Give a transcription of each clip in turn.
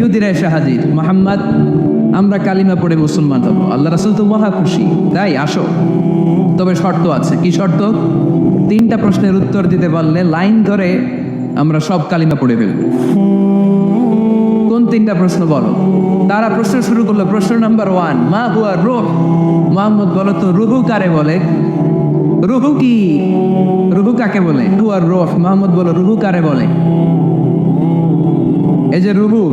ইহুদিরা এসে হাজির, মুহাম্মদ আমরা কালিমা পড়ে মুসলমান হব। আল্লাহ রাসূল তো মহা খুশি, তাই আসো, তবে শর্ত আছে। কি শর্ত? 3টা প্রশ্নের উত্তর দিতে পারলে লাইন ধরে আমরা সব কালিমা পড়ে ফেলব। কোন 3টা প্রশ্ন বলো? তারা প্রশ্ন শুরু করলো। প্রশ্ন নাম্বার 1, মা হুয়া রূহ। মুহাম্মদ বলো তো রুহু কারে বলে? রুহু কি? রুহু কাকে বলে? হুয়া রূহ। মুহাম্মদ বলো রুহু কারে বলে? এই যে রুহু,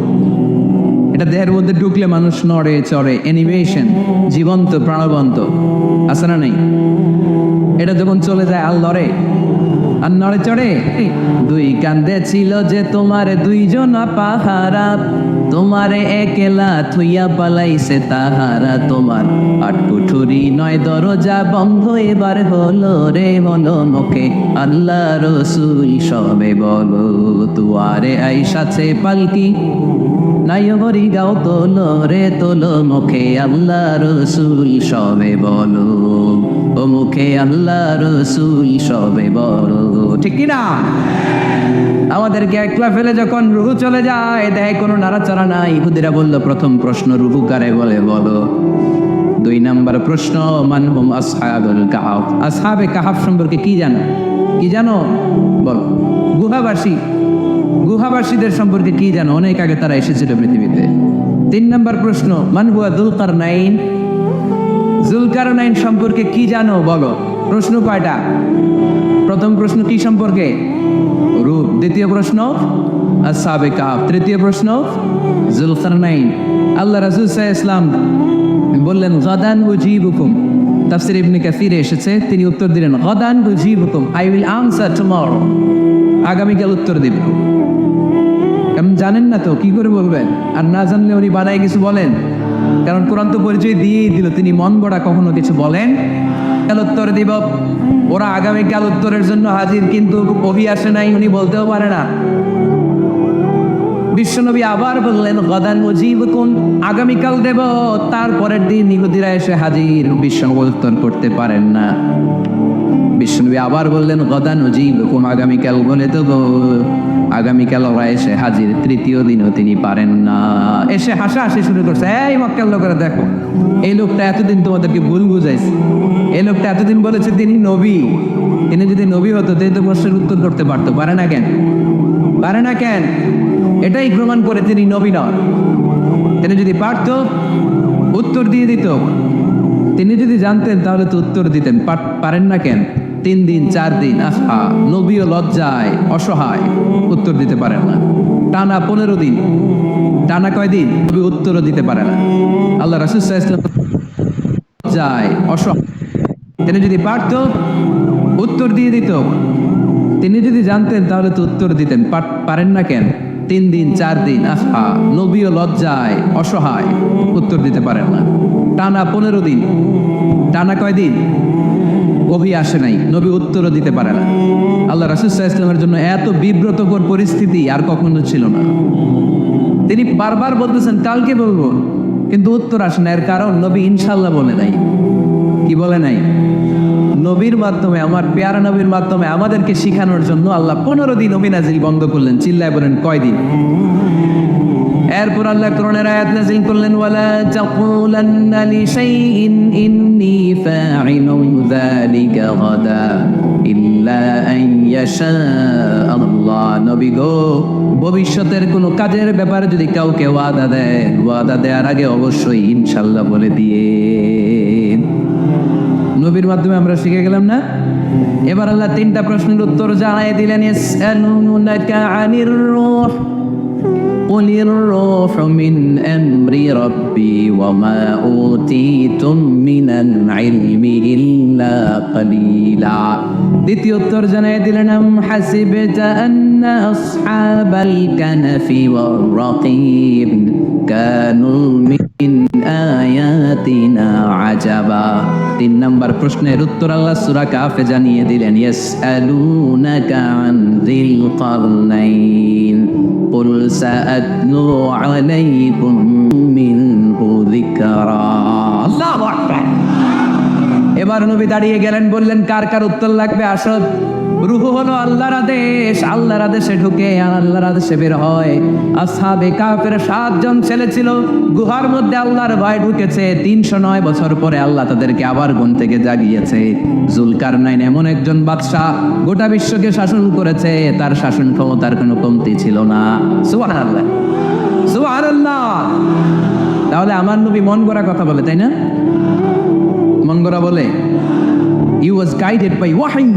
এটা দেহের মধ্যে ঢুকলে মানুষ নড়ে চড়ে, অ্যানিমেশন, জীবন্ত প্রাণবন্ত, আছে না নাই? এটা যখন চলে যায় আর লড়ে, আর নড়ে চড়ে। 2 কান্দে ছিল যে তোমারে 2 জন পাহারা, তোমারে একলা থুইয়া পালাইছে তাহারা। তোমার 8 কুঠুরি 9 দরজা বন্ধ এবার হলো রে হলো মুখে আল্লাহ রসুল সবে বলো। তুয়ারে আইসাছে পালকি নাই হরি গাও তোলো রে তোলো মুখে আল্লাহ রসুল সবে বলো। ও মুখে আল্লাহ রসুল সবে বলো। ঠিক কিনা? আমাদেরকে একলা ফেলে যখন রুহু চলে যায়, দেহে কোনো নাড়াচাড়া নাই। ইহুদিরা বলল প্রথম প্রশ্ন রুহু কারে বলে বলো। 2 নাম্বার প্রশ্ন মান হুম আসহাবুল কাহফ। আসহাবে কাহফ সম্পর্কে কি জানো? কি জানো বলো। গুহাবাসী, গুহাবাসীদের সম্পর্কে কি জানো? অনেক আগে তারা এসেছিল পৃথিবীতে। 3 নাম্বার প্রশ্ন মান হুয়া যুলকারনাইন। যুলকারনাইন সম্পর্কে কি জানো বলো। প্রশ্ন কয়টা? প্রথম প্রশ্ন কি সম্পর্কে? রূপ। দ্বিতীয় প্রশ্ন আসহাবে কাহফ। তৃতীয় প্রশ্ন যুলকারনাইন। আল্লাহ রাসূল সাল্লাল্লাহু আলাইহি ওয়াসাল্লাম বললেন গাদান উজিবুকুম। তাফসীর ইবনে কাসিরে এসেছে, তিনি উত্তর দিলেন গাদান উজিবুকুম, আই উইল আনসার টুমরো। আগামীকাল উত্তর দিব। কারণ জানেন না তো কি করে বলবেন, আর না জানলে উনি বানায় কিছু বলেন। কারণ কোরআন তো পরিচয় দিয়েই দিল তিনি মন গড়া কখনো কিছু বলেন। কাল উত্তর দিব। ওরা আগামীকাল উত্তরের জন্য হাজির, কিন্তু ওহী আসে নাই, উনি বলতেও পারে না। বিশ্বনবী আবার বললেন গাদান উজিবুকুম, আগামীকাল দেব। তারপরের দিন ইহুদিরা এসে হাজির, বিশ্বনবী উত্তর করতে পারেন না। বিশ্বনবী আবার বললেন গাদান উজিবুকুম, আগামীকাল বলে দেব। আগামীকাল ওরা এসে হাজির, তৃতীয় দিনও তিনি পারেন না। এসে হাসাহাসি শুরু করছে, এই মক্কার লোকেরা দেখো, এই লোকটা এতদিন তোমাদেরকে ভুল বুঝাইছে। এই লোকটা এতদিন বলেছে তিনি নবী। তিনি যদি নবী হতো তিনি তো প্রশ্নের উত্তর করতে পারতো, পারে না কেন? পারে না কেন? এটাই প্রমাণ করে তিনি নবী নন। তিনি যদি পারত উত্তর দিয়ে দিত। তিনি যদি জানতেন তাহলে তো উত্তর দিতেন। পারেন না কেন? 3 দিন 4 দিন, আহা, নবীও লজ্জায় অসহায়, উত্তর দিতে পারেন না। টানা 15 দিন, টানা কয়দিন নবী উত্তরও দিতে পারে না। আল্লাহ রাসূল সাল্লাল্লাহু আলাইহি ওয়াসাল্লাম লজ্জায় অসহায়, তিনি যদি পারত উত্তর দিয়ে দিত। তিনি যদি জানতেন তাহলে তো উত্তর দিতেন। পারেন না কেন? 3 দিন 4 দিন, আহা, নবীও লজ্জায় অসহায়, উত্তর দিতে পারেন না। টানা 15 দিন, টানা কয়দিন ওহী আসে নাই, নবী উত্তরও দিতে পারে না। আল্লাহ রাসূল সাল্লাল্লাহু আলাইহি ওয়াসাল্লামের জন্য এত বিব্রতকর পরিস্থিতি আর কখনো ছিল না। তিনি বারবার বলতেছেন কালকে বলবো, কিন্তু উত্তর আসে না। এর কারণ নবী ইনশাআল্লাহ বলে নাই। কি বলে নাই? নবীর মাধ্যমে, আমার পেয়ারা নবীর মাধ্যমে আমাদেরকে শিখানোর জন্য আল্লাহ 15 দিন ওহী নাজিল বন্ধ করলেন। চিল্লায় বলেন কয়দিন? এরপর আল্লাহ কোরআনের আয়াত নাযিল করলেন ওয়ালা তাকুলান্না লিশাইইন ইন্নী ফাঈলুন যালিকা গাদা ইল্লা আন ইয়াশা আল্লাহ। নবী গো, ভবিষ্যতের কোনো কাজের ব্যাপারে যদি কাউকে ওয়াদা দেন, ওয়াদা দেওয়ার আগে অবশ্যই ইনশাআল্লাহ বলে দিয়ে। নবীর মাধ্যমে আমরা শিখে গেলাম না? এবার আল্লাহ 3টা প্রশ্নের উত্তর জানাই দিলেন। ইয়াসআলুনাকা আনির রূহ قل الروح من أمر ربي وما أوتيتم من العلم إلا قليلا। দ্বিতীয় উত্তর জানাই দিলেন আম হাসিবতা আন্না আসহাবাল কাহফি ওয়ার রাকিব কানু মিন আয়াতিনা আজাবা। 3 নাম্বার প্রশ্নের উত্তর আল্লাহ সূরা কাহফে জানিয়ে দিলেন ইয়াসআলুনাকা আন যিল কারনাইন কুল সাআতলু আলাইকুম মিনহু যিকরা। আল্লাহু আকবার। এবার নবী দাঁড়িয়ে গেলেন, বললেন কার কার উত্তর লাগবে আসো। রূহ হলো আল্লাহর আদেশ, আল্লাহর আদেশে ঢুকে আর আল্লাহর আদেশে বের হয়। আসহাবে কাফের 7 জন ছেলে ছিল, গুহার মধ্যে আল্লাহর ভয় ঢুকেছে। 309 বছর পরে আল্লাহ তাদেরকে আবার ঘুম থেকে জাগিয়েছে। জুলকারনাইন এমন একজন বাদশা, গোটা বিশ্বকে শাসন করেছে, তার শাসন ক্ষমতার কোনো কমতি ছিল না। সুবহানাল্লাহ, সুবহানাল্লাহ। তাহলে আমার নবী মন গড়া কথা বলে, তাই না? মন গড়া বলে? He was guided by wahy.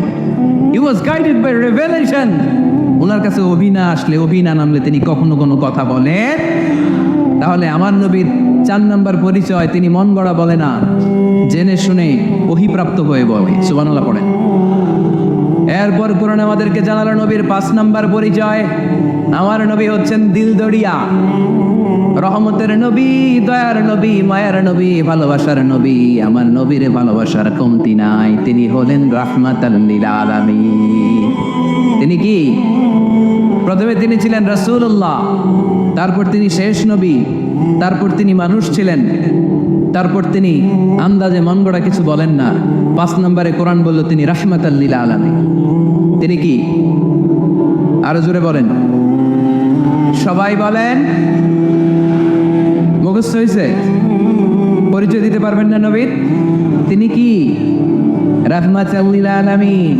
He was guided by revelation. ওনার কাছে অভিনা আসলে, অভিনা নামলে তিনি কখনো কোনো কথা বলেন। তাহলে আমার নবীর 4 নম্বর পরিচয়, তিনি মন গড়া বলে না, জেনে শুনে ওহীপ্রাপ্ত হয়ে বলে। সুবহানাল্লাহ পড়েন। এরপর কোরআন আমাদেরকে জানালো নবীর 5 নম্বর পরিচয়, আমার নবী হচ্ছেন দিলদরিয়া, রহমতের নবী, দয়ার নবী, মায়ার নবী, ভালোবাসার নবী। আমার নবীর ভালোবাসার কমতি নাই। তিনি হলেন রাহমাতাল লিল আলামিন। তিনি কি? প্রথমে তিনি ছিলেন রাসূলুল্লাহ, তারপর তিনি শেষ নবী, তারপর তিনি মানুষ ছিলেন, তারপর তিনি আন্দাজে মন গড়া কিছু বলেন না। 5 নম্বরে কোরআন বলল তিনি রাহমাতাল লিল আলামিন। তিনি কি? আরো জোরে বলেন, সবাই বলেন। মুখস্থ হয়েছে? পরিচয় দিতে পারবেন না নবীর? তিনি কি? রাহমাতাল লিল আলামিন।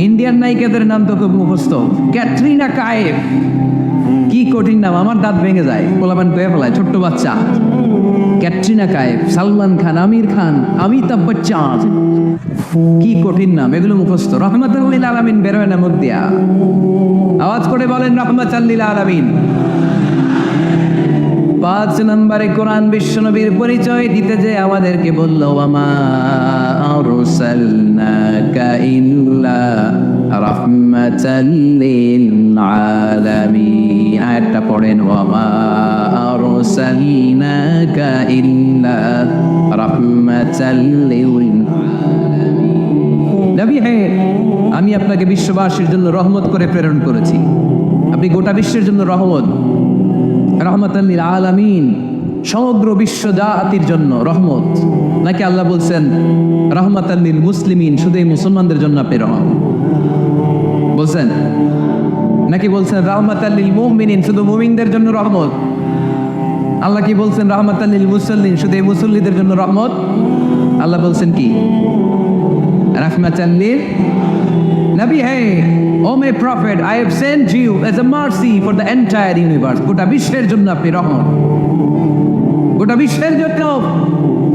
ইন্ডিয়ান নায়িকাদের নাম তো খুব মুখস্থ। ক্যাটরিনা কাইফ, কি কঠিন নাম, আমার দাঁত ভেঙে যায়, পোলাপান কয়ে ফেলায়, ছোট্ট বাচ্চা। ক্যাটরিনা কাইফ, সালমান খান, আমির খান, অমিতাভ বচ্চন, কি কঠিন নাম, এগুলো মুখস্থ। রাহমাতাল লিল আলামিন বেরোয় না মুখ দিয়া। আওয়াজ করে বলেন রাহমাতাল লিল আলামিন। 5 নম্বরে কোরআন বিশ্বনবীর পরিচয় দিতে যে আমাদেরকে বলল, ওয়ামা আরসালনাকা ইল্লা রাহমাতাল লিল আলামিন। আয়াতটা পড়েন, ওয়ামা আরসালনাকা ইল্লা রাহমাতাল লিল আলামিন। নবী হে, আমি আপনাকে বিশ্ববাসীর জন্য রহমত করে প্রেরণ করেছি। আপনি গোটা বিশ্বের জন্য রহমত, রাহমাতাল লিল আলামিন, সমগ্র বিশ্ব জাতির জন্য রহমত। নাকি আল্লাহ বলছেন রাহমাতাল লিল মুসলিমিন, শুধু এই মুসলমানদের জন্য আপনি রহমত বলছেন? নাকি বলছেন রাহমাতাল লিল মুমিনিন, শুধু মুমিনদের জন্য রহমত? আল্লাহ কি বলছেন রাহমাতাল লিল মুসাল্লিন, শুধু এই মুসল্লিদের জন্য রহমত? আল্লাহ বলছেন কি? রাহমাতাল লিল নবী হে, O my prophet, I have sent you as a mercy for the entire universe. গোটা বিশ্বের জন্য আপনি রহমত, গোটা বিশ্বের জন্য,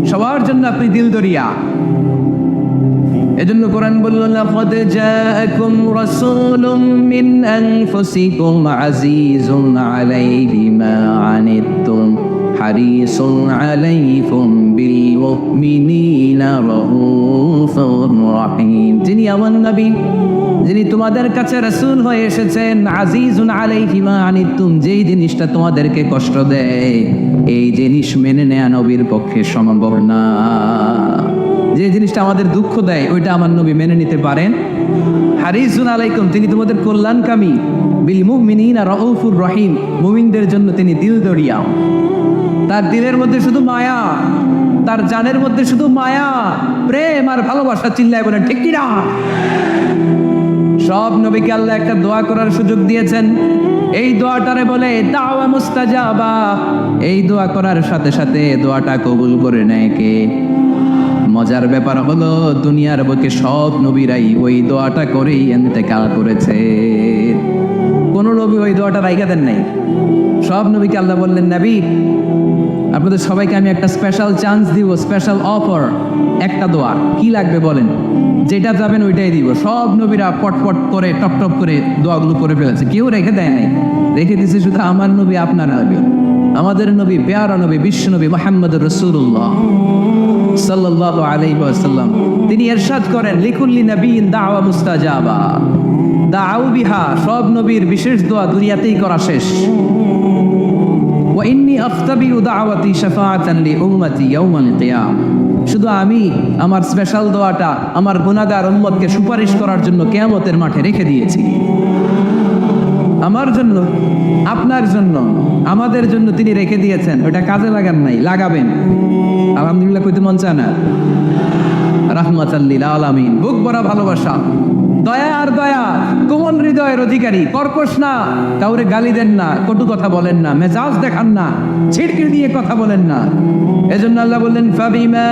সবার জন্য আপনি দিলদরিয়া। এজন্য কোরআন বলল, লাকাদ জাআকুম রাসূলুম মিন আনফুসিকুম আজিজুন আলাইহি মা আনিতুম হারিসুন আলাইকুম বিল মুমিনিনা রাউফুর রহিম। যিনি আমার নবী, যিনি তোমাদের কাছে রাসূল হয়ে এসেছেন, আজিজুন আলাইহি মা আনিতুম, যেই জিনিসটা তোমাদেরকে কষ্ট দেয়, এই জিনিস মেনে নেয়া নবীর পক্ষে সম্ভব না। যে জিনিসটা আমাদের দুঃখ দেয়, ওইটা আমার নবী মেনে নিতে পারেন। হারিসুন আলাইকুম, তিনি তোমাদের কল্যাণকামী। বিল মুমিনিনা রাউফুর রহিম, মুমিনদের জন্য তিনি দিলদরিয়া। তার দিলের মধ্যে শুধু মায়া, তার জানের মধ্যে শুধু মায়া, প্রেম আর ভালোবাসা। চিল্লায় বলেন ঠিক কি না? সব নবীকে আল্লাহ একটা দোয়া করার সুযোগ দিয়েছেন। এই দোয়াটারে বলে দাওয়া মুস্তাজাবা। এই দোয়া করার সাথে সাথে দোয়াটা কবুল করে নেয় কে? মজার ব্যাপার হলো, দুনিয়ার বুকে সব নবীরাই ওই দোয়াটা করেই ইন্তেকাল করেছে। কোন নবী ওই দোয়াটা রাইখা দেন নাই। সব নবীকে আল্লাহ বললেন, নবী আপনাদের সবাইকে আমি একটা স্পেশাল চান্স দিব, স্পেশাল অফার, একটা দোয়া। কি লাগবে বলেন, যেটা যাবেন ওইটাই দিব। সব নবীরা পটপট করে টপ টপ করে দোয়াগুলো করে ফেলেছে, কেউ রেখে দেয় নাই। রেখে দিয়েছে শুধু আমার নবী, আপনার নবী, আমাদের নবী, পেয়ারা নবী, বিশ্ব নবী মুহাম্মদুর রাসূলুল্লাহ সাল্লাল্লাহু আলাইহি ওয়াসাল্লাম। তিনি ইরশাদ করেন, লিকুল্লি নাবিয়্যিন দাওয়া মুস্তাজাবা, দাউ বিহা। সব নবীর বিশেষ দোয়া দুনিয়াতেই করা শেষ। ওয়া ইন্নী আফতাবিউ দাওয়াতি শাফাআতান লি উম্মতি ইয়াউমাল কিয়ামah। শুধু আমি আমার স্পেশাল দোয়াটা আমার গুনাহগার উম্মতকে সুপারিশ করার জন্য কিয়ামতের মাঠে রেখে দিয়েছি। আমার জন্য, আপনার জন্য, আমাদের জন্য তিনি রেখে দিয়েছেন। ওটা কাজে লাগান নাই, লাগাবেন। আলহামদুলিল্লাহ কইতে মন চায় না? রাহমাতাল লিল আলামিন, বুক ভরা ভালোবাসা। দয়া আর দয়া, কোমল হৃদয়ের অধিকারী, কর্কশ না, কাউরে গালি দেন না, কটু কথা বলেন না, মেজাজ দেখান না, ছিড়কি দিয়ে কথা বলেন না। এজন্য আল্লাহ বললেন ফাবিমা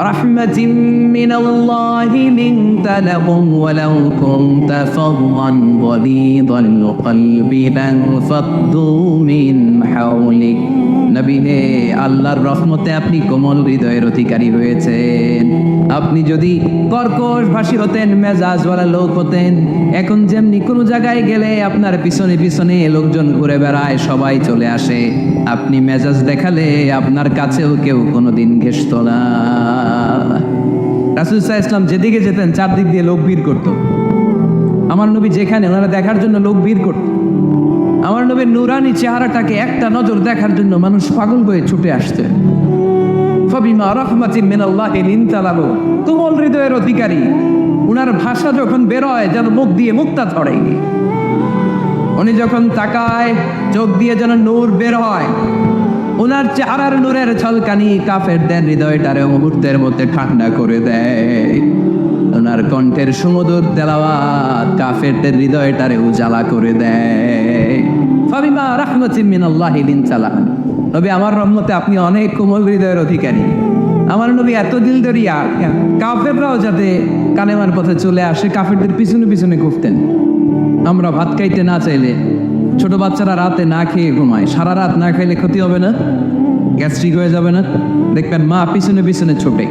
রাহমাতিন মিনাল্লাহি লিনতা লাহুম ওয়ালাউ কুনতা ফাদদান গালিযাল কলবি লানফাদ্দু মিন হাওলিক। নবী হে, আল্লাহর রহমতে আপনি কোমল হৃদয়ের অধিকারী হয়েছেন। আপনি যদি কর্কশ ভাষী হতেন, মেজাজওয়ালা লোক হতেন, এখন যেমনি কোনো জায়গায় গেলে আপনার পিছনে পিছনে লোকজন ঘুরে বেড়ায়, সবাই চলে আসে, আপনি মেজাজ দেখালে আপনার কাছেও কেউ কোনোদিন ঘেষত না। রাসূল সাল্লাল্লাহু আলাইহি ওয়াসাল্লাম যেদিকে যেতেন চারদিক দিয়ে লোক ভিড় করত। আমার নবী যেখানে, ওনারা দেখার জন্য লোক ভিড় করত। আমার নবীর নুরানি চেহারাটাকে একটা নজর দেখার জন্য মানুষ পাগল হয়ে ছুটে আসছে। ফাবিমা রাহমাতিন মিনাল্লাহি লিনতা লাহুম, কোমল হৃদয়ের অধিকারী। উনার ভাষা যখন বের হয় যেন মুখ দিয়ে মুক্তা ছড়ে, উনি যখন তাকায় চোখ দিয়ে যেন নূর বের হয়। উনার চেহারার নূরের ঝলকানি কাফেরদের হৃদয়টারে মুহূর্তের মধ্যে ঠান্ডা করে দেয়। ওনার কণ্ঠের সুমধুর তেলাওয়াত কাফেরদের হৃদয়টারে উজালা করে দেয়। ফাবিমা রাহমাতিন মিনাল্লাহি লিনতা লাহুম, নবী আমার রহমতে আপনি অনেক কোমল হৃদয়ের অধিকারী। আমার নবী এত দিলদরিয়া, কাফেররাও যাতে কালেমার পথে চলে আসে কাফেরদের পিছনে পিছনে ঘুরতেন। আমরা ভাত খাইতে না চাইলে, ছোট বাচ্চারা রাতে না খেয়ে ঘুমায়, সারা রাত না খাইলে ক্ষতি হবে না? গ্যাস্ট্রিক হয়ে যাবে না? দেখবেন মা পিছনে পিছনে ছোটে,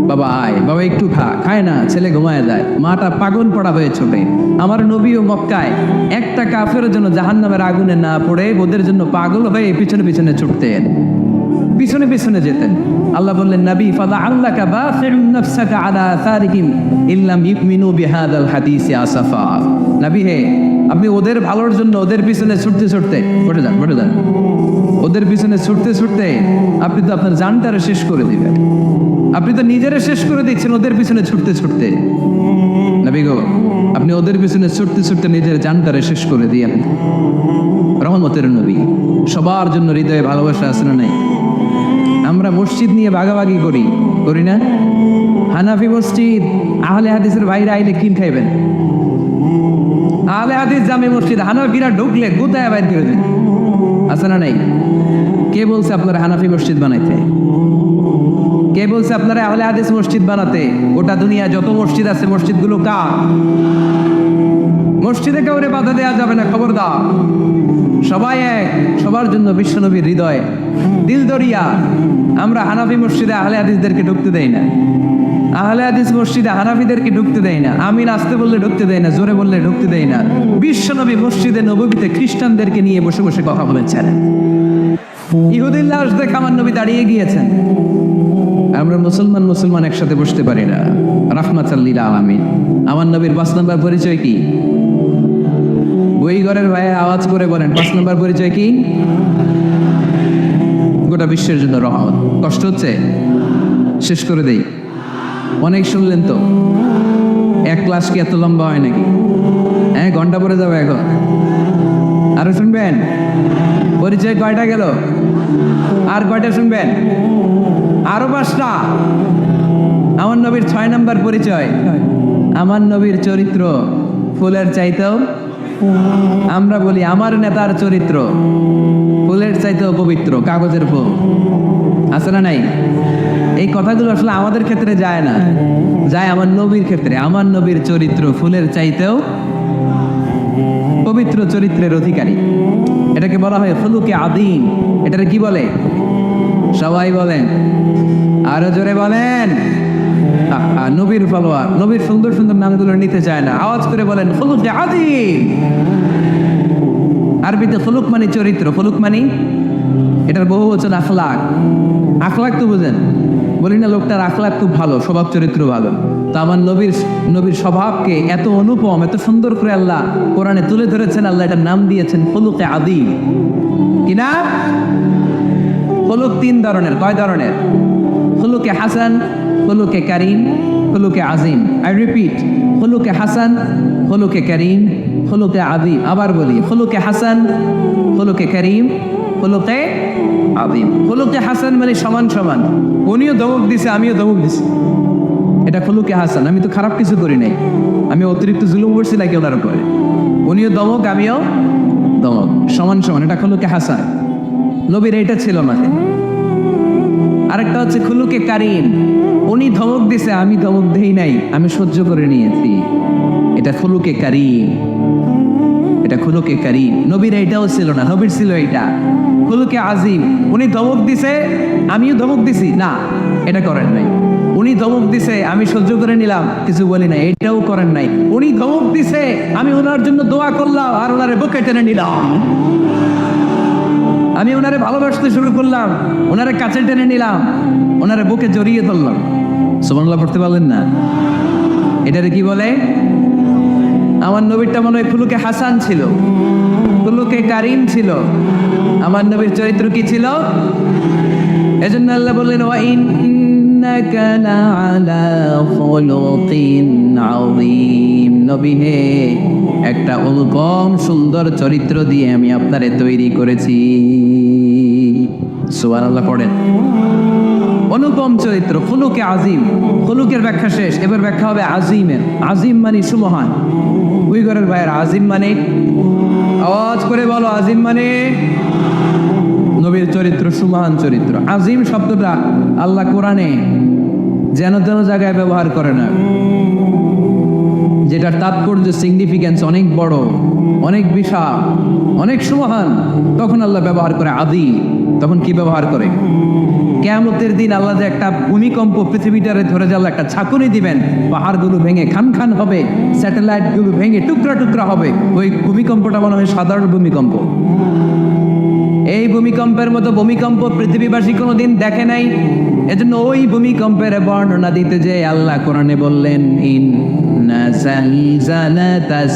বাবা আয়, বাবা একটু খা, খায় না, ছেলে ঘুমায় যায়, মাটা পাগল পড়া হয়ে ছোটে। আমার নবীও মক্কায় একটা কাফের জন্য জাহান্নামের আগুনে না পড়ে ওদের জন্য পাগল হয়ে পিছনে পিছনে ছুটতেন, পিছনে পিছনে যেতেন। আল্লাহ বললেন নবী ফাদা আল্লাকা বাখিউন নাফসাকা আলা আসারিহিম ইল্লাম ইউমিনু বিহাদাল হাদিসি আসাফা। নবী হে, আপনি ওদের ভালোর জন্য ওদের পিছনে ছুটতে ছুটতে, বটে যান, ওদের পিছনে ছুটতে ছুটতে আপনি তো আপনার জানটারে শেষ করে দিবেন। আপনি তো নিজেরা শেষ করে দিচ্ছেন ওদের পিছনে ছুটতে ছুটতে। নবী গো, আপনি ওদের পিছনে ছুটতে ছুটতে নিজের জানটারে শেষ করে দিয়েন। রহমতের নবী, সবার জন্য হৃদয়ে ভালোবাসা আছে না নাই? আমরা মসজিদ নিয়ে ভাগাভাগি করি না? হানাফি মসজিদ, আহলে হাদিসের ভাইরা আইলে কিন খাইবেন? আহলে হাদিস জামে মসজিদ, হানাফিরা ঢুকলে গুতায় বাইর করে দেন, আছে না নাই? কে বলছে আপনারা হানাফি মসজিদ বানাইতে? কে বলছে আপনারা আহলে হাদিস মসজিদ বানাতে? গোটা দুনিয়া যত মসজিদ আছে মসজিদগুলো কার? মসজিদে কাউরে বাধা দেওয়া যাবে না, খবরদার। সবাই এক, সবার জন্য বিশ্বনবীর হৃদয় দিল দরিয়া। আমরা হানাফি মসজিদে আহলে হাদিসদেরকে ঢুকতে দেই না, আহলে হাদিস মসজিদে হানাফিদেরকে ঢুকতে দেই না, আমিন আসতে বললে ঢুকতে দেই না, জোরে বললে ঢুকতে দেই না। বিশ্বনবী মসজিদে নববীতে খ্রিস্টানদেরকে নিয়ে বসে বসে কথা বলেছেন। ইহুদির লাশ দেখে আমার নবী দাঁড়িয়ে গিয়েছেন। আমরা মুসলমান একসাথে বসতে পারি না। রাহমাতাল লিল আলামিন। আমার নবীর 5 নম্বর পরিচয় কি? বই ঘরের ভাই আওয়াজ করে বলেন, 5 নম্বর পরিচয় কি? গোটা বিশ্বের জন্য রহমত। কষ্ট হচ্ছে? শেষ করে দেই। অনেক শুনলেন তো, এক ক্লাস কি এত লম্বা হয় নাকি? হ্যাঁ, ঘন্টা পরে যাবে এখন। আরো শুনবেন? পরিচয় কয়টা গেল? আর কয়টা শুনবেন? আরো 5টা। আমার নবীর 6 নম্বর পরিচয়, আমার নবীর চরিত্র ফুলের চাইতেও, আমরা বলি আমার নেতার চরিত্র ফুলের চাইতেও পবিত্র, কাগজের ফুল, আছে না নাই? এই কথাগুলো আসলে আমাদের ক্ষেত্রে যায় না, যায় আমার নবীর ক্ষেত্রে। আমার নবীর চরিত্র ফুলের চাইতেও পবিত্র চরিত্রের অধিকারী। এটাকে বলা হয় ফুলুকে আদিম। এটাকে কি বলে? সবাই বলেন, আরো জোরে বলেন। নবীর ফলোয়ার, নবীর সুন্দর সুন্দর নামগুলো নিতে চায় না, আওয়াজ করে বলেন ফুলুকে আদিম। আরবিতে ফুলুক মানে চরিত্র, ফুলুক মানে এটার বহু বচন আখলাক। আখলাক তো বুঝেন, বলি না লোকটার আখলাক খুব ভালো, স্বভাব চরিত্র ভালো। তো আমার নবীর স্বভাবকে এত অনুপম, এত সুন্দর করে আল্লাহ কোরআনে তুলে ধরেছেন। আল্লাহ এটার নাম দিয়েছেন ফুলুকে আদিম। কি নাম? ফুলুক 3 ধরনের। কয় ধরনের? ফুলুকে হাসান, ফুলুকে কারিম, ফুলুকে আজিম। আই রিপিট, ফুলুকে হাসান, ফুলুকে কারিম, ফুলুকে আদিম। আবার বলি, ফুলুকে হাসান, ফুলুকে কারিম, ফুলুকে আদিম। ফুলুকে হাসান মানে সমান সমান, উনিও ধমক দিছে আমিও ধমক দিছি, এটা ফুলুকে হাসান। আমি তো খারাপ কিছু করি নাই, আমি অতিরিক্ত জুলুম করছি নাকি ওনার উপরে? উনিও দমক, আমিও দমক, সমান সমান। এটা খুলুকে হাসান। নবীর এটা ছিল না। আরেকটা হচ্ছে খুলুকে কারিম। উনি ধমক দিছে, আমি ধমক দেই নাই, আমি সহ্য করে নিয়েছি। এটা খুলুকে কারিম, এটা খুলুকে কারিম। নবীর এটাও ছিল না, নবীর ছিল এটা খুলুকে আজিম। উনি ধমক দিছে, আমিও ধমক দিছি, না এটা করেন নাই। উনি ধমক দিছে, আমি সহ্য করে নিলাম, কিছু বলি না, এটাও করেন নাই। উনি ধমক দিছে, আমি ওনার জন্য দোয়া করলাম আর ওনারে বুকে টেনে নিলাম। আমি ওনারে ভালোবাসতে শুরু করলাম, ওনারে কাছে টেনে নিলাম, ওনারে বুকে জড়িয়ে ধরলাম। সুবহানাল্লাহ পড়তে পারলেন না? এটারে কি বলে? আমার নবীরটা মনে হয় খুলুকে হাসান ছিল, খুলুকে কারিম ছিল। আমার নবীর চরিত্র কি ছিল? এজন্য আল্লাহ বললেন, ওয়া ইন্নাকা লাআলা খুলুকিন আযীম। নবী হে, একটা অনুপম সুন্দর চরিত্র দিয়ে আমি আপনারে তৈরি করেছি। সুবহানাল্লাহ পড়েন। অনুপম চরিত্র, খুলুকে আজিম। খুলুকের ব্যাখ্যা শেষ, এবার ব্যাখ্যা হবে আজিমের। আজিম মানে সুমহান। উইগরের ভাইয়ের আজিম মানে, আওয়াজ করে বলো, আজিম মানে নবীর চরিত্র, সুমহান চরিত্র। আজিম শব্দটা আল্লাহ কোরআনে যেন তেন জায়গায় ব্যবহার করে না, যেটার তাৎপর্য, সিগনিফিকেন্স অনেক বড়, অনেক বিশাল, অনেক সুমহান, তখন আল্লাহ ব্যবহার করে আদি। তখন কি ব্যবহার করে? কিয়ামতের দিন আল্লাহ যে একটা ভূমিকম্প পৃথিবীটারে ধরে যাওয়ার একটা ছাকুনি দিবেন, পাহাড়গুলো ভেঙে খান খান হবে, স্যাটেলাইট গুলো ভেঙে টুকরা টুকরা হবে। ওই ভূমিকম্পটা মনে হয় সাধারণ ভূমিকম্প। এই ভূমিকম্পের মতো ভূমিকম্প পৃথিবীবাসী কোনোদিন দেখে নাই। এজন্য ওই ভূমিকম্পের বর্ণনা দিতে যে আল্লাহ কোরআনে বললেন, ইন্না জালজালাতাস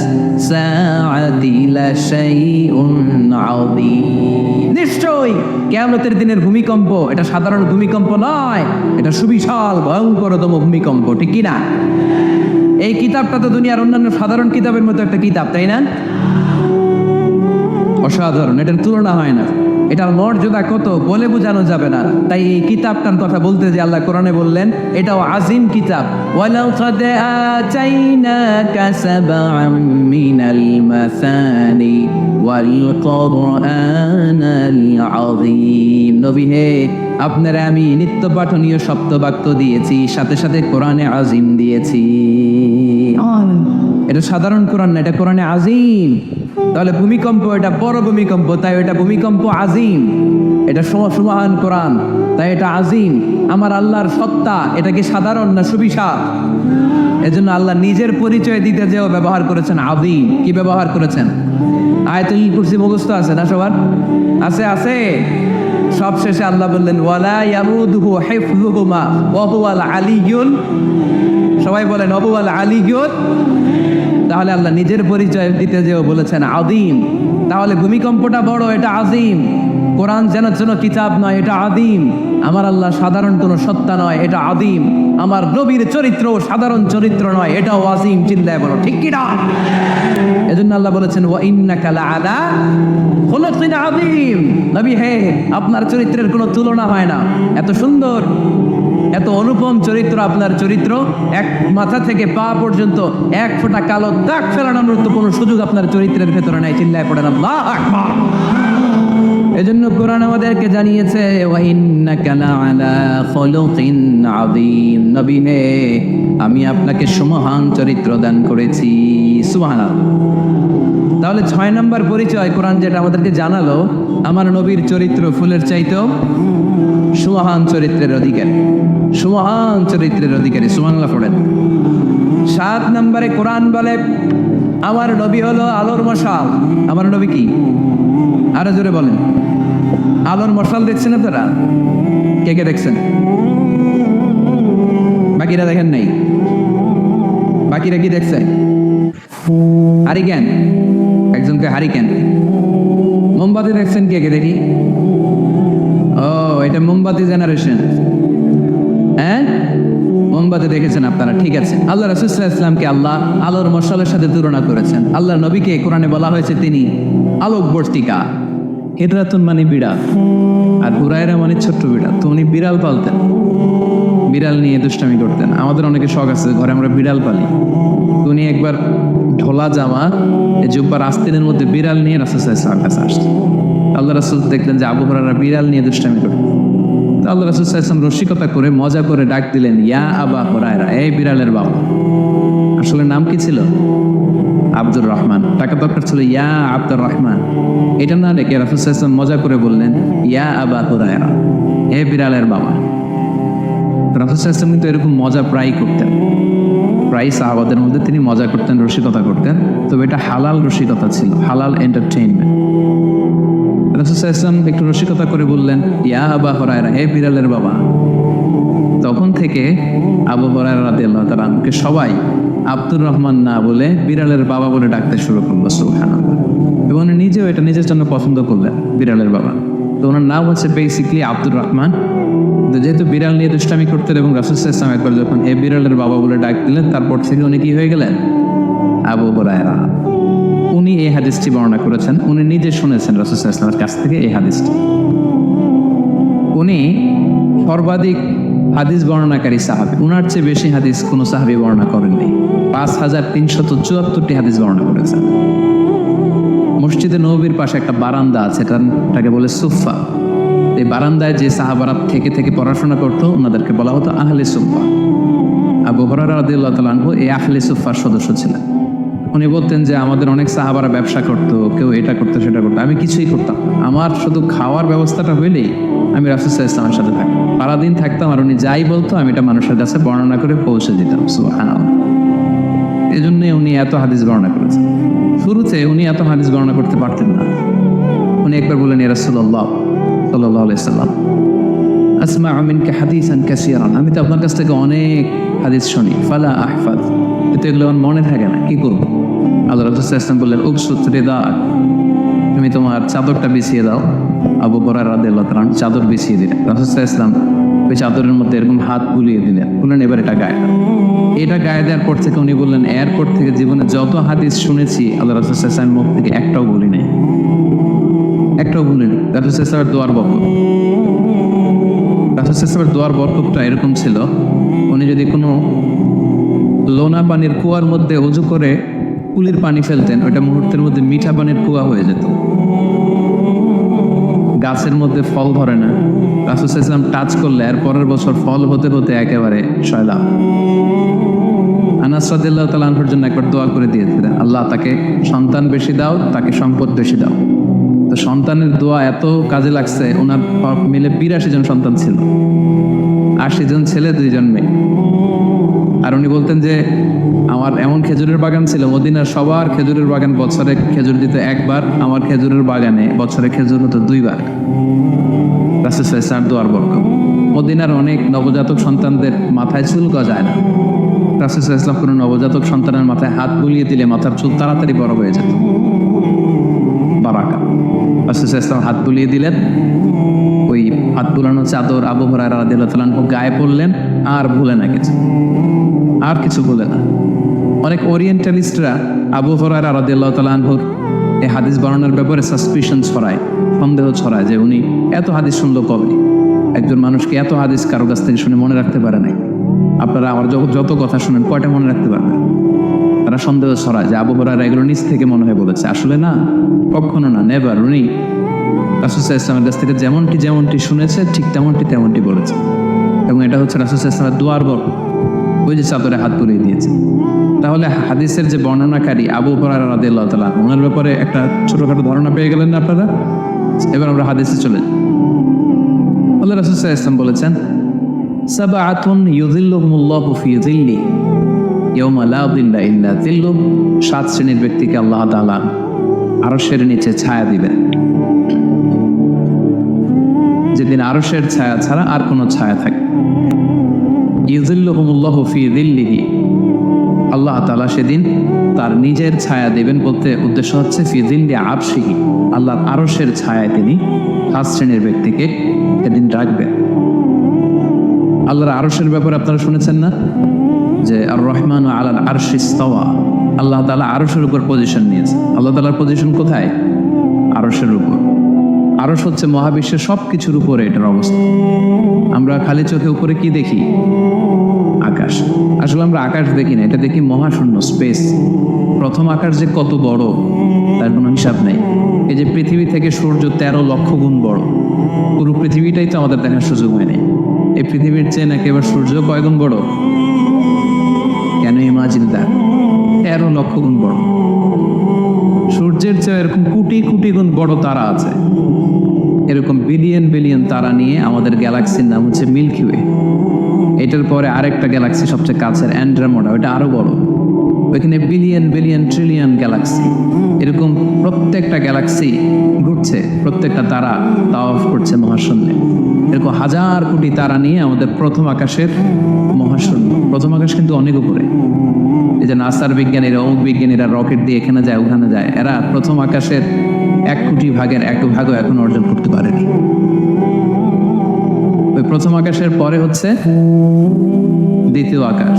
সাআতি লাশাইউন আযীম। নিশ্চয়ই কিয়ামতের দিনের ভূমিকম্প এটা সাধারণ ভূমিকম্প নয়, এটা সুবিশাল ভয়ঙ্করতম ভূমিকম্প, ঠিক কি না? এই কিতাবটা তো দুনিয়ার অন্যান্য সাধারণ কিতাবের মতো একটা কিতাব, তাই না? অসাধারণ, এটার তুলনা হয় না। এটার মর্যাদা কত বলে বোঝানো যাবে না। তাই এই কিতাবটার কথা বলতে যে আল্লাহ কোরআনে বললেন এটাও আজিম কিতাব। ওয়ালাকাদ আতাইনাকা সাবআম মিনাল মাসানি ওয়াল কুরআনাল আযীম। নবী হে, আপনারা আমি নিত্য পাঠনীয় সপ্তবাক্য দিয়েছি, সাথে সাথে কোরআনে আজিম দিয়েছি। এটা সাধারণ কোরআন না, এটা কোরআনে আজিম। তাহলে ভূমিকম্প এটা বড় ভূমিকম্প, তাই এটা ভূমিকম্প আজিম। এটা সুমহান কোরআন, তাই এটা আজিম। আমার আল্লাহর সত্তা এটা কি সাধারণ না সুবিশাল? এজন্য আল্লাহ নিজের পরিচয় দিতে যেও ব্যবহার করেছেন আযীম। কি ব্যবহার করেছেন? আয়াতুল কুরসি মুখস্থ আছে না সবার? আছে, আছে। সব শেষে আল্লাহ বললেন, ওয়ালা ইয়াউদুহু হিফযুহুমা ওয়া হুয়াল আলিয়্যুল। সবাই বলেন ওয়া হুয়াল আলিয়্যুল। তাহলে আল্লাহ নিজের পরিচয় দিতে যেও বলেছেন আযীম। তাহলে ভূমিকম্পটা বড়, এটা আযীম। কোরআন যেন যেন কিতাব নয়, এটা আযীম। আমার আল্লাহ সাধারণ কোনো সত্তা নয়, এটা আযীম। আমার নবীর চরিত্র সাধারণ চরিত্র নয়, এটাও আযীম। চিল্লায় বলো ঠিক কি না? এজন্য আল্লাহ বলেছেন, ওয়া ইন্নাকা লাআলা খুলুকিন আযীম। নবী হে, আপনার চরিত্রের কোনো তুলনা হয় না। এত সুন্দর, এত অনুপম চরিত্র আপনার চরিত্র। এক মাথা থেকে পা পর্যন্ত এক ফোঁটা কালো দাগ ফেলানোর মতো কোনো সুযোগ আপনার চরিত্রের ভেতরে নাই। চিল্লায় পড়েন আল্লাহু আকবার। এজন্য কোরআন আমাদেরকে জানিয়েছে, ওয়া ইন্নাকা লাআলা খুলুকিন আযীম। নবী হে, আমি আপনাকে সুমহান চরিত্র দান করেছি। সুবহানাল্লাহ। তাহলে 6 নম্বর পরিচয় কোরআন যেটা আমাদেরকে জানালো, আমার নবীর চরিত্র ফুলের চাইতেও সুমহান চরিত্রের অধিকারী, সুমহান চরিত্রের অধিকারী। সুবহানাল্লাহ পড়েন। 7 নম্বরে কোরআন বলে, আমার নবী হলো আলোর মশাল। আমার নবী কি? আরো জোরে বলেন। আলোর মশাল দেখছেন আপনারা? কে কে দেখছেন? বাকিরা দেখেন নাই? বাকিরা কি দেখছে? হারিকেন, একজনকে হারিকেন। মোমবাতি দেখছেন কে কে? দেখি। ও, এটা মোমবাতি জেনারেশন। হ্যাঁ, মোমবাতি দেখেছেন আপনারা, ঠিক আছে। আল্লাহ রাসূল সাল্লাল্লাহু আলাইহি ওয়াসাল্লামকে আল্লাহ আলোর মশালের সাথে তুলনা করেছেন। আল্লাহ নবীকে কোরআনে বলা হয়েছে তিনি আলোকবর্তিকা। হিদরাতুন মানে বিড়াল, আর হুরায়রা মানে ছোট্ট বিড়াল। তো উনি বিড়াল পালতেন, বিড়াল নিয়ে দুষ্টামি করতেন। আমাদের অনেকে শখ আছে, ঘরে আমরা বিড়াল পালি। উনি একবার ঢোলা জামা এই জুব্বার আস্তিনের মধ্যে বিড়াল নিয়ে রাসূল সাল্লাল্লাহু আলাইহি ওয়াসাল্লামের কাছে আসছে। আল্লাহ রাসূল দেখলেন যে আবু হুরায়রা বিড়াল নিয়ে দুষ্টামি করে। আল্লাহ রাসূল সাল্লাল্লাহু আলাইহি ওয়াসাল্লাম রসিকতা করে মজা করে ডাক দিলেন, ইয়া আবা হুরায়রা, এই বিড়ালের বাবা। আসলে নাম কি ছিল? আব্দুর রহমান। টাকা দরকার ছিল ইয়া আব্দুর রহমান। এটা না রেখে রাসূল সাল্লাল্লাহু আলাইহি ওয়াসাল্লাম মজা করে বললেন, ইয়া আবা হুরায়রা, এই বিড়ালের বাবা। রাসূল সাল্লাল্লাহু আলাইহি ওয়াসাল্লাম কিন্তু এরকম মজা প্রায় করতেন। প্রায় সাহাবাদের মধ্যে তিনি মজা করতেন, রসিকতা করতেন। তবে এটা হালাল রসিকতা ছিল, হালাল এন্টারটেইনমেন্ট। রাসূল সাল্লাল্লাহু আলাইহি ওয়াসাল্লাম একটু রসিকতা করে বললেন, ইয়া আবা হুরায়রা, হে বিড়ালের বাবা। তখন থেকে আবু হুরায়রা রাদিয়াল্লাহু তাআলা আনহুকে সবাই আব্দুর রহমান না বলে বিড়ালের বাবা বলে ডাকতে শুরু করলো। সুবহানাল্লাহ। এবং উনি নিজেও এটা নিজের জন্য পছন্দ করলেন, বিড়ালের বাবা। তো ওনার নাম হচ্ছে বেসিক্যালি আব্দুর রহমান। যেহেতু বিড়াল নিয়ে দুষ্টামি করতেন এবং রাসূল সাল্লাল্লাহু আলাইহি ওয়াসাল্লাম একবার যখন এ বিড়ালের বাবা বলে ডাক দিলেন, তারপর থেকে উনি কি হয়ে গেলেন? আবু হুরায়রা। উনি এই হাদিসটি বর্ণনা করেছেন, উনি নিজে শুনেছেন রাসূল সাল্লাল্লাহু আলাইহি ওয়াসাল্লামের কাছ থেকে এই হাদিসটি। উনি সর্বাধিক হাদিস বর্ণনাকারী সাহাবী। উনার চেয়ে বেশি হাদিস কোনো সাহাবী বর্ণনা করেননি। 5374টি হাদিস বর্ণনা করেছেন। মসজিদে নববীর পাশে একটা বারান্দা আছে, এটাকে বলে সুফা। এই বারান্দায় যে সাহাবারা থেকে থেকে পড়াশোনা করতো ওনাদেরকে বলা হতো আহলে সুফা। আবু হুরায়রা রাদিয়াল্লাহু তাআলা আনহু এই আহলে সুফার সদস্য ছিলেন। উনি বলতেন যে আমাদের অনেক সাহাবারা ব্যবসা করতো, কেউ এটা করতো সেটা করতো, আমি কিছুই করতাম না। আমার শুধু খাওয়ার ব্যবস্থাটা হইলেই আমি রাসূল সাল্লাল্লাহু আলাইহি ওয়াসাল্লামের সাথে থাকতাম, সারাদিন থাকতাম, আর উনি যাই বলতো আমি এটা মানুষের কাছে বর্ণনা করে পৌঁছে দিতাম। সুবহানাল্লাহ। এই জন্যই উনি এত হাদিস বর্ণনা করেছেন। শুরুতে উনি এত হাদিস বর্ণনা করতে পারতেন না। উনি একবার বললেন, ইয়া রাসূলুল্লাহ সাল্লাল্লাহু আলাইহি সাল্লাম, আসমা'ু মিনকা হাদিসান কাসীরান, আমি তো আপনার কাছ থেকে অনেক হাদিস শুনি, ফালা আহফাজ, কিন্তু এগুলো আমার মনে থাকে না, কি করব? আল্লাহ রাসূল সাল্লাল্লাহু আলাইহি ওয়াসাল্লাম বললেন, উবসুত রিদাআক, তুমি তোমার চাদরটা বিছিয়ে দাও। আবু হুরায়রা রাদিয়াল্লাহু তাআলা চাদর বিছিয়ে দিলেন। রাসূল সাল্লাল্লাহু আলাইহি ওয়াসাল্লাম ওই চাদরের মধ্যে এরকম হাত বুলিয়ে দিলেন, বললেন এবার এটা গায়ে দাও। এটা গায়ে দেওয়ার পর থেকে উনি বললেন, এরপর থেকে জীবনে যত হাদিস শুনেছি আল্লাহ রাসূল সাল্লাল্লাহু আলাইহি ওয়াসাল্লামের মুখ থেকে একটাও বলি নাই, একটাও বলিনি। রাসূল সাল্লাল্লাহু আলাইহি ওয়াসাল্লামের দোয়ার বরকত, রাসূল সাল্লাল্লাহু আলাইহি ওয়াসাল্লামের দোয়ার বরকতটা এরকম ছিল, উনি যদি কোনো লোনা পানির কুয়ার মধ্যে ওযু করে কুলির পানি ফেলতেন, ওইটা মুহূর্তের মধ্যে মিঠা পানির কুয়া হয়ে যেত। গাছের মধ্যে ফল ধরে না, রাসূল সাল্লাল্লাহু আলাইহি ওয়াসাল্লাম টাচ করলে এর পরের বছর ফল হতে হতে একেবারে সয়লাভ। আনাস রাদিয়াল্লাহু তাআলা আনহুর জন্য একবার দোয়া করে দিয়েছিলেন, আল্লাহ তাকে সন্তান বেশি দাও, তাকে সম্পদ বেশি দাও। তো সন্তানের দোয়া এত কাজে লাগছে, ওনার মিলে 82 জন সন্তান ছিল, 80 জন ছেলে 2 জন মেয়ে। আর উনি বলতেন যে আমার এমন খেজুরের বাগান ছিল, মদিনার সবার খেজুরের বাগান বছরে খেজুর দিত একবার, আমার খেজুরের বাগানে বছরে খেজুর হতো 2 বার। রাসূল সাল্লাল্লাহু আলাইহি ওয়াসাল্লাম দোয়ার বরকত। মদিনার অনেক নবজাতক সন্তানদের মাথায় চুল গজায় না, রাসূল সাল্লাল্লাহু আলাইহি ওয়াসাল্লাম কোনো নবজাতক সন্তানের মাথায় হাত বুলিয়ে দিলে মাথার চুল তাড়াতাড়ি বড় হয়ে যেত। বারাকা। রাসূল সাল্লাল্লাহু আলাইহি ওয়াসাল্লাম হাত বুলিয়ে দিলেন, ওই হাত বুলানো চাদর আবু হুরায়রা রাদিয়াল্লাহু তাআলা আনহু গায়ে পড়লেন, আর ভুলে না কিছু, আর কিছু ভুলে না। অনেক ওরিয়েন্টালিস্টরা আবু হুরায়রা রাদিয়াল্লাহু তাআলা আনহুর এই হাদিস বর্ণনার ব্যাপারে সাসপিশন ছড়ায়, সন্দেহ ছড়ায় যে উনি এত হাদিস শুনলো কবে? একজন মানুষকে এত হাদিস কারো কাছ থেকে শুনে মনে রাখতে পারে নাই। আপনারা আমার যত কথা শুনেন কয়টা মনে রাখতে পারবেন? তারা সন্দেহ ছড়ায় যে আবু হুরায়রা এগুলো নিজ থেকে মনে হয় বলেছে। আসলে না, কখনো না, নেভার। উনি রাসূল সাল্লাল্লাহু আলাইহি ওয়াসাল্লামের কাছ থেকে যেমনটি শুনেছে ঠিক তেমনটি বলেছে। এবং এটা হচ্ছে রাসূল সাল্লাল্লাহু আলাইহি ওয়াসাল্লামের দোয়ার বরকত, ওই যে চাদরে হাত বুলিয়ে দিয়েছে। তাহলে হাদিসের যে বর্ণনাকারী আবু হুরায়রা রাদিয়াল্লাহু তাআলা ওনার ব্যাপারে একটা ছোটখাটো ধারণা পেয়ে গেলেন না আপনারা? এবার আমরা হাদিসে চলে যাই। আল্লাহ রাসূল সাল্লাল্লাহু আলাইহি ওয়াসাল্লাম বলেছেন, সাবআতুন ইউযিল্লুহুমুল্লাহু ফি যিল্লি ইয়াওমা লা যিল্লা ইল্লা যিল্লুহ, 7 শ্রেণীর ব্যক্তিকে আল্লাহ তাআলা আরশের নিচে ছায়া দিবেন, যেদিন আরশের ছায়া ছাড়া আর কোনো ছায়া থাকে। ইউযিল্লুহুমুল্লাহু ফি যিল্লিহি, আল্লাহ তাআলা সেদিন তার নিজের ছায়া দেবেন, বলতে উদ্দেশ্য হচ্ছে ফি যিল্লি আরশিহি, আল্লাহর আরশের ছায়ায় তিনি 7 শ্রেণীর ব্যক্তিকে সেদিন রাখবেন। আল্লাহর আরশের ব্যাপারে আপনারা শুনেছেন না যে আর রহমানু আলাল আরশি ইস্তাওয়া, আল্লাহ তাআলা আরশের উপর পজিশন নিয়েছে। আল্লাহ তাআলার পজিশন কোথায়? আরশের উপর। আরশ হচ্ছে মহাবিশ্বের সবকিছুর উপরে এটার অবস্থা। আমরা খালি চোখে উপরে কি দেখি? আকাশ। আসলে আমরা আকাশ দেখি না, এটা দেখি মহাশূন্য, স্পেস। প্রথম আকাশ যে কত বড় তার কোনো হিসাব নেই। এই যে পৃথিবী থেকে সূর্য 13 লক্ষ গুণ বড়, পুরো পৃথিবীটাই তো আমাদের দেখার সুযোগ হয়নি। এই পৃথিবীর চেয়ে নাকি এবার সূর্য কয় গুণ বড়? কেন ইমাজিন দ্যাট? 13 লক্ষ গুণ বড়। সূর্যের চেয়ে এরকম কোটি কোটি গুণ বড় তারা আছে। এরকম বিলিয়ন বিলিয়ন তারা নিয়ে আমাদের গ্যালাক্সির নাম হচ্ছে মিল্কি ওয়ে। এটার পরে আরেকটা গ্যালাক্সি সবচেয়ে কাছের অ্যান্ড্রোমেডা, ওটা আরো বড়। ওইখানে বিলিয়ন বিলিয়ন ট্রিলিয়ন গ্যালাক্সি, এরকম প্রত্যেকটা গ্যালাক্সি ঘুরছে, প্রত্যেকটা তারা তাওয়াফ করছে মহাশূন্যে। এরকম হাজার কোটি তারা নিয়ে আমাদের প্রথম আকাশের মহাশূন্য। প্রথম আকাশ কিন্তু অনেক উপরে। এই যে নাসার বিজ্ঞানীরা, অমুক বিজ্ঞানীরা রকেট দিয়ে এখানে যায় ওখানে যায়, এরা প্রথম আকাশের 1 কোটি ভাগের 1 ভাগও এখন অর্জন করতে পারেনি। ওই প্রথম আকাশের পরে হচ্ছে দ্বিতীয় আকাশ।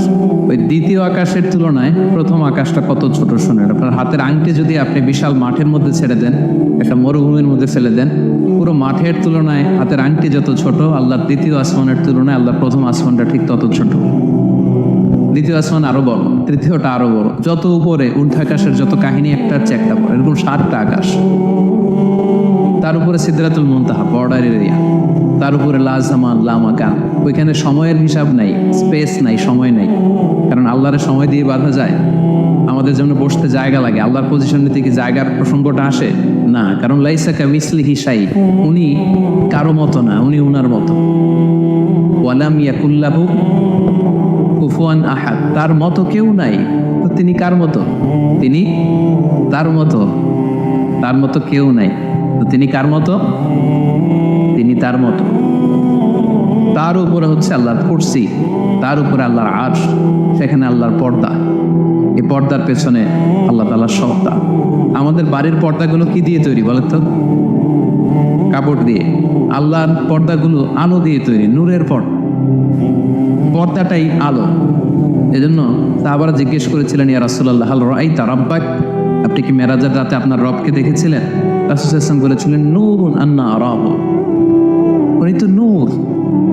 ওই দ্বিতীয় আকাশের তুলনায় প্রথম আকাশটা কত ছোট শুনেন। আপনার হাতের আংটি যদি আপনি বিশাল মাঠের মধ্যে ছেড়ে দেন, একটা মরুভূমির মধ্যে ফেলে দেন, পুরো মাঠের তুলনায় হাতের আংটি যত ছোট, আল্লাহর দ্বিতীয় আসমানের তুলনায় আল্লাহর প্রথম আসমানটা ঠিক তত ছোট। দ্বিতীয় আসমান আরো বড়, তৃতীয়টা আরো বড়। যত উপরে ঊর্ধ্বাকাশের যত কাহিনী একটার চেয়ে একটা বড়, এরকম 7টা আকাশ। তার উপরে সিদরাতুল মুনতাহা, বর্ডার এরিয়া। তার উপরে লা জামান লা মাকান, ওইখানে সময়ের হিসাব নাই, স্পেস নাই, সময় নাই। কারণ আল্লাহর সময় দিয়ে বাঁধা যায়? আমাদের জন্য বসতে জায়গা লাগে। আল্লাহর পজিশন নিতে কি জায়গার প্রসঙ্গটা আসে না? কারণ লাইসা কামিসলিহি শাই, উনি কারো মতো না, উনি উনার মতো। ওয়ালাম ইয়াকুল্লাহু কুফুয়ান আহাদ, তার মতো কেউ নাই। তো তিনি কার মতো? তিনি তার মতো। তার মতো কেউ নাই, তো তিনি কার মতো? তিনি তার মতো। তার উপরে হচ্ছে আল্লাহর কুরসি, তার উপরে আল্লাহর আরশ, সেখানে আল্লাহর পর্দা। এই পর্দার পেছনে আল্লাহ তাআলার সত্তা। আমাদের বাড়ির পর্দাগুলো কি দিয়ে তৈরি বলেন তো? কাপড় দিয়ে। আল্লাহর পর্দাগুলো আলো দিয়ে তৈরি, নূরের পর্দা। পর্দাটাই আলো। এজন্য সাহাবারা জিজ্ঞেস করেছিলেন, ইয়া রাসূলুল্লাহ হাল রাআইতা রাব্বাক, আপনি কি মেরাজের রাতে আপনার রবকে দেখেছিলেন? রাসূল সাল্লাল্লাহু আলাইহি ওয়াসাল্লাম বলেছিলেন, নূরুন আন্না আরাহু, উনি তো নূর,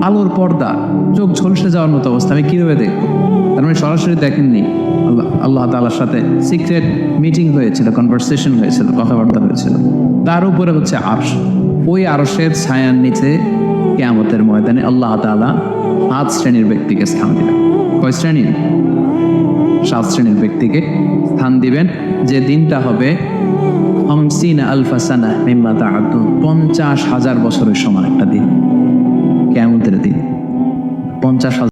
আলোর পর্দা, চোখ ঝলসে যাওয়ার মতো অবস্থা, আমি কিভাবে দেখবো? তার মানে সরাসরি দেখেননি। আল্লাহ তাআলার সাথে সিক্রেট মিটিং হয়েছিল, কনভারসেশন হয়েছিল, কথাবার্তা হয়েছিল। তার উপরে হচ্ছে আরশ। ওই আরশের ছায়ার নিচে কিয়ামতের ময়দানে আল্লাহ তাআলা 7 শ্রেণীর ব্যক্তিকে স্থান দিবেন। কয় শ্রেণী? 7 শ্রেণীর ব্যক্তিকে স্থান দিবেন, যে দিনটা হবে 50,000 সানা মিম্মা তা'উদ্দুন, 50,000 বছরের সমান একটা দিন, কিয়ামতের দিন। 50,000